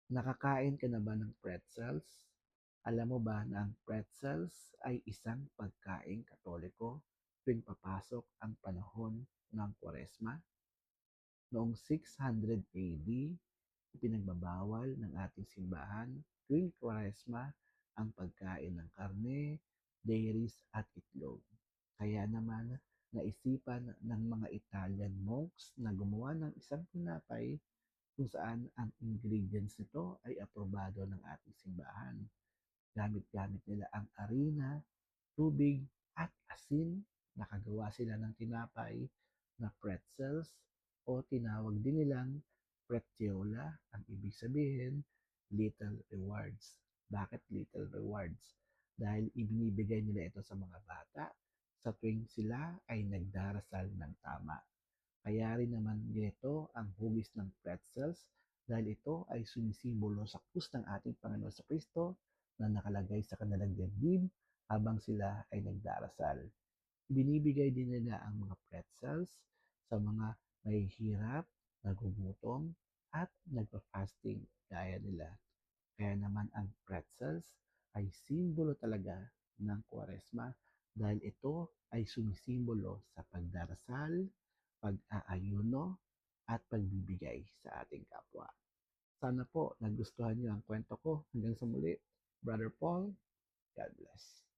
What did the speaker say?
Nakakain ka na ba ng pretzels? Alam mo ba na ang pretzels ay isang pagkaing Katoliko tuwing papasok ang panahon ng Kwaresma? Noong 600 AD, ipinagbabawal ng ating simbahan tuwing Kwaresma ang pagkain ng karne, dairies at itlog. Kaya naman naisipan ng mga Italian monks na gumawa ng isang tinapay kung saan ang ingredients nito ay aprobado ng ating simbahan. Gamit-gamit nila ang harina, tubig at asin. Nakagawa sila ng tinapay na pretzels o tinawag din nilang pretiola. Ang ibig sabihin, little rewards. Bakit little rewards? Dahil ibinibigay nila ito sa mga bata sa tuwing sila ay nagdarasal ng tama. Kaya rin naman ganito ang hugis ng pretzels dahil ito ay sumisimbolo sa krus ng ating Panginoon sa Kristo na nakalagay sa kanilang dibdib habang sila ay nagdarasal. Binibigay din nila ang mga pretzels sa mga mahihirap, nagugutom, at nagpa-fasting gaya nila. Kaya naman ang pretzels ay simbolo talaga ng Kwaresma dahil ito ay sumisimbolo sa pagdarasal, pag-aayuno, at pagbibigay sa ating kapwa. Sana po nagustuhan niyo ang kwento ko. Hanggang sa muli, Brother Paul, God bless.